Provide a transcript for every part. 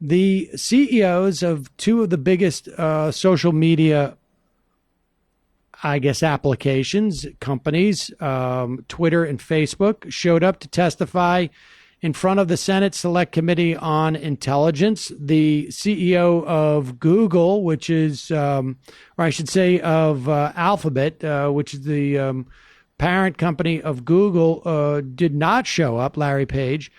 the CEOs of two of the biggest social media, I guess, applications, companies, Twitter and Facebook, showed up to testify in front of the Senate Select Committee on Intelligence. The CEO of Google, which is, or I should say of Alphabet, which is the parent company of Google, did not show up, Larry Page.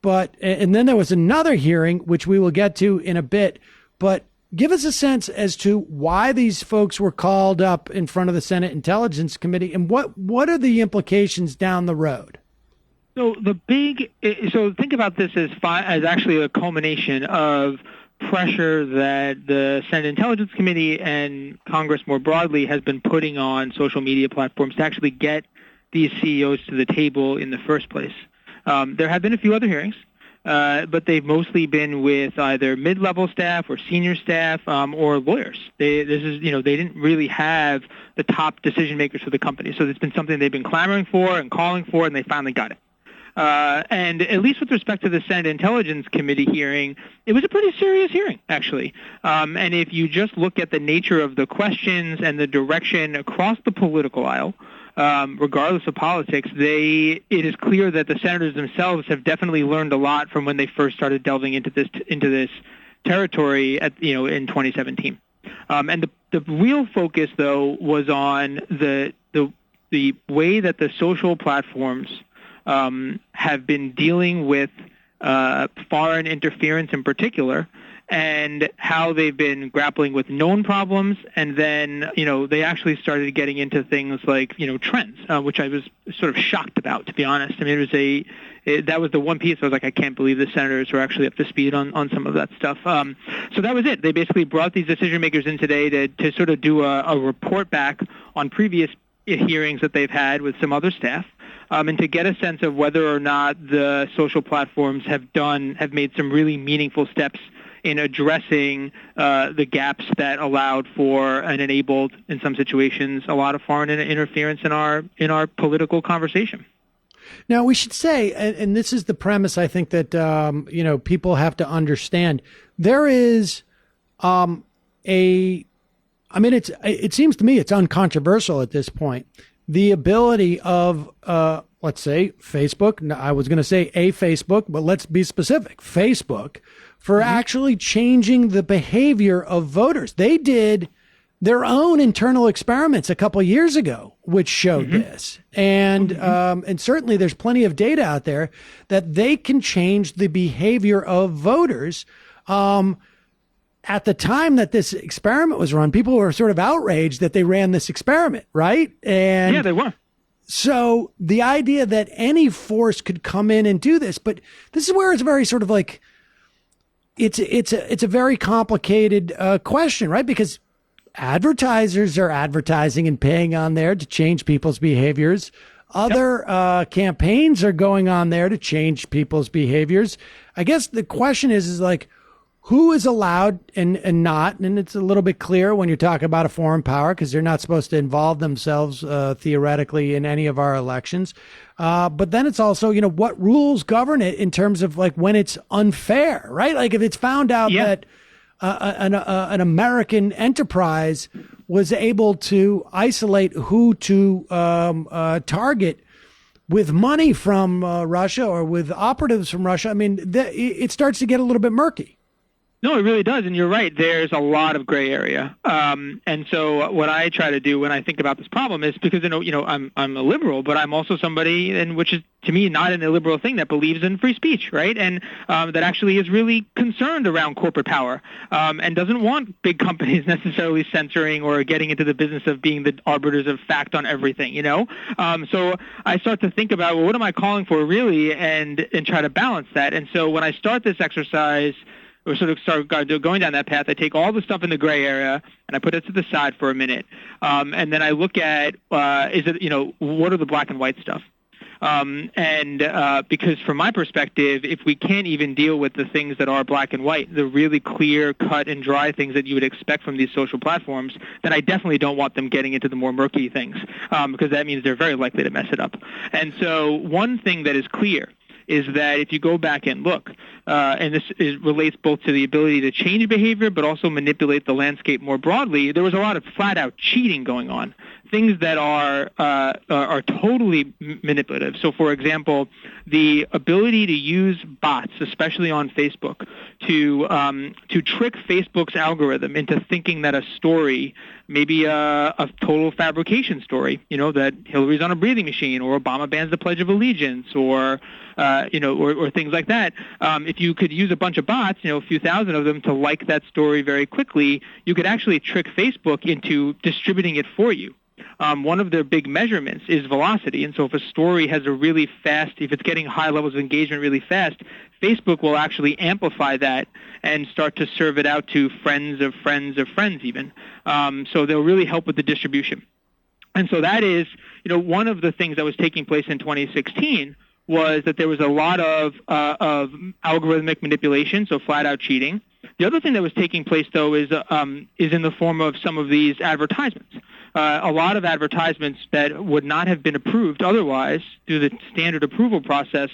And then there was another hearing, which we will get to in a bit. But give us a sense as to why these folks were called up in front of the Senate Intelligence Committee, and what are the implications down the road? So think about this as actually a culmination of pressure that the Senate Intelligence Committee and Congress more broadly has been putting on social media platforms to actually get these CEOs to the table in the first place. There have been a few other hearings, but they've mostly been with either mid-level staff or senior staff or lawyers. They didn't really have the top decision makers for the company. So it's been something they've been clamoring for and calling for, and they finally got it. And at least with respect to the Senate Intelligence Committee hearing, it was a pretty serious hearing, actually. And if you just look at the nature of the questions and the direction across the political aisle, regardless of politics, it is clear that the senators themselves have definitely learned a lot from when they first started delving into this territory in 2017. And the real focus, though, was on the way that the social platforms have been dealing with foreign interference in particular, and how they've been grappling with known problems, and then they actually started getting into things like trends, which I was sort of shocked about, to be honest. I mean, that was the one piece I was like, I can't believe the senators were actually up to speed on some of that stuff. So that was it. They basically brought these decision makers in today to sort of do a report back on previous hearings that they've had with some other staff. And to get a sense of whether or not the social platforms have made some really meaningful steps in addressing the gaps that allowed for and enabled, in some situations, a lot of foreign interference in our political conversation. Now, we should say, and this is the premise I think that people have to understand. There is it seems to me it's uncontroversial at this point, the ability of, let's say, Facebook. I was going to say a Facebook, but let's be specific. Facebook, for actually changing the behavior of voters. They did their own internal experiments a couple of years ago, which showed this. And certainly there's plenty of data out there that they can change the behavior of voters. At the time that this experiment was run, people were sort of outraged that they ran this experiment, right? And yeah, they were. So the idea that any force could come in and do this, but this is where it's very sort of like, it's a very complicated question, right? Because advertisers are advertising and paying on there to change people's behaviors. Other campaigns are going on there to change people's behaviors. I guess the question is like, who is allowed and not? And it's a little bit clear when you're talking about a foreign power, because they're not supposed to involve themselves theoretically in any of our elections. But then it's also, what rules govern it in terms of like when it's unfair, right? Like if it's found out that an American enterprise was able to isolate who to target with money from Russia or with operatives from Russia, I mean, it starts to get a little bit murky. No, it really does, and you're right. There's a lot of gray area, and so what I try to do when I think about this problem is because I'm a liberal, but I'm also somebody, and which is to me not an illiberal thing, that believes in free speech, right? And that actually is really concerned around corporate power, and doesn't want big companies necessarily censoring or getting into the business of being the arbiters of fact on everything. So I start to think about, well, what am I calling for really, and try to balance that. And so when I start this exercise, or sort of start going down that path, I take all the stuff in the gray area and I put it to the side for a minute, and then I look at what are the black and white stuff, because from my perspective, if we can't even deal with the things that are black and white, the really clear, cut and dry things that you would expect from these social platforms, then I definitely don't want them getting into the more murky things, because that means they're very likely to mess it up. And so one thing that is clear is that if you go back and look, and relates both to the ability to change behavior but also manipulate the landscape more broadly, there was a lot of flat-out cheating going on, things that are totally manipulative. So, for example, the ability to use bots, especially on Facebook, to trick Facebook's algorithm into thinking that a story, maybe a total fabrication story, that Hillary's on a breathing machine, or Obama bans the Pledge of Allegiance, or things like that. If you could use a bunch of bots, a few thousand of them, to like that story very quickly, you could actually trick Facebook into distributing it for you. One of their big measurements is velocity. And so if a story has if it's getting high levels of engagement really fast, Facebook will actually amplify that and start to serve it out to friends of friends of friends even. So they'll really help with the distribution. And so that is, one of the things that was taking place in 2016 was that there was a lot of algorithmic manipulation, so flat-out cheating. The other thing that was taking place, though, is in the form of some of these advertisements. A lot of advertisements that would not have been approved otherwise through the standard approval process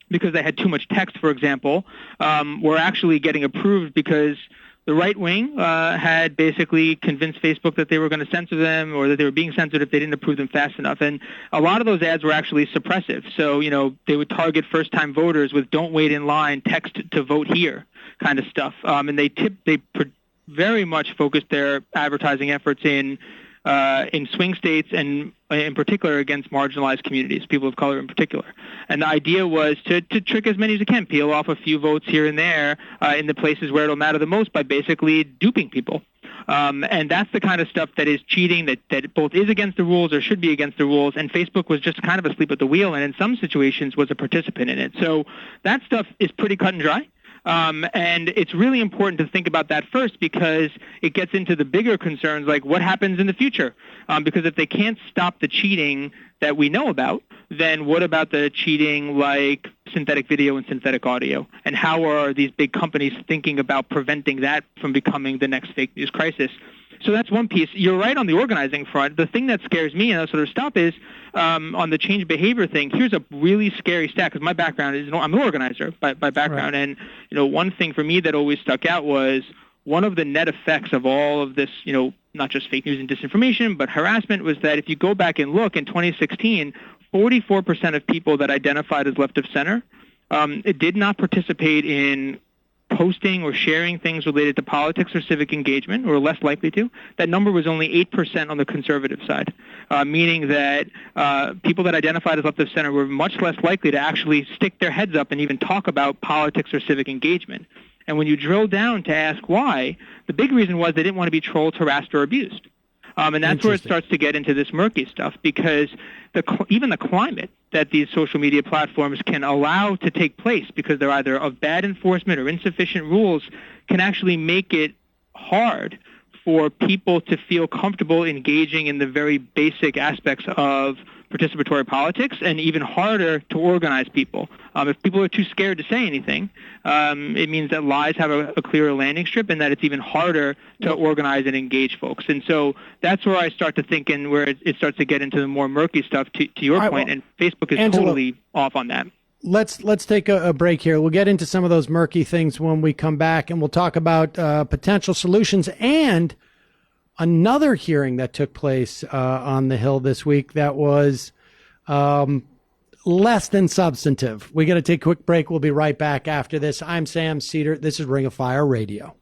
because they had too much text, for example, were actually getting approved because the right wing had basically convinced Facebook that they were going to censor them, or that they were being censored if they didn't approve them fast enough. And a lot of those ads were actually suppressive. So, they would target first-time voters with "don't wait in line, text to vote here" kind of stuff. And they very much focused their advertising efforts in swing states, and in particular against marginalized communities, people of color in particular. And the idea was to trick as many as you can, peel off a few votes here and there in the places where it'll matter the most by basically duping people. And that's the kind of stuff that is cheating, that both is against the rules or should be against the rules, and Facebook was just kind of asleep at the wheel, and in some situations was a participant in it. So that stuff is pretty cut and dry. And it's really important to think about that first, because it gets into the bigger concerns like what happens in the future. Because if they can't stop the cheating that we know about, then what about the cheating like synthetic video and synthetic audio? And how are these big companies thinking about preventing that from becoming the next fake news crisis? So that's one piece. You're right on the organizing front. The thing that scares me, and I'll sort of stop, is on the change behavior thing. Here's a really scary stat, because my background is, I'm an organizer by background. Right. And, one thing for me that always stuck out was one of the net effects of all of this, not just fake news and disinformation, but harassment, was that if you go back and look in 2016, 44% of people that identified as left of center did not participate in posting or sharing things related to politics or civic engagement, or less likely to. That number was only 8% on the conservative side, meaning that people that identified as left of center were much less likely to actually stick their heads up and even talk about politics or civic engagement. And when you drill down to ask why, the big reason was they didn't want to be trolled, harassed, or abused. And that's where it starts to get into this murky stuff, because even the climate that these social media platforms can allow to take place, because they're either of bad enforcement or insufficient rules, can actually make it hard for people to feel comfortable engaging in the very basic aspects of participatory politics, and even harder to organize people. If people are too scared to say anything, it means that lies have a clearer landing strip, and that it's even harder to organize and engage folks. And so that's where I start to think, and where it starts to get into the more murky stuff, to your point, and Facebook is Angelo, totally off on that. Let's take a break here. We'll get into some of those murky things when we come back, and we'll talk about potential solutions and another hearing that took place on the Hill this week that was less than substantive. We got to take a quick break. We'll be right back after this. I'm Sam Seder. This is Ring of Fire Radio.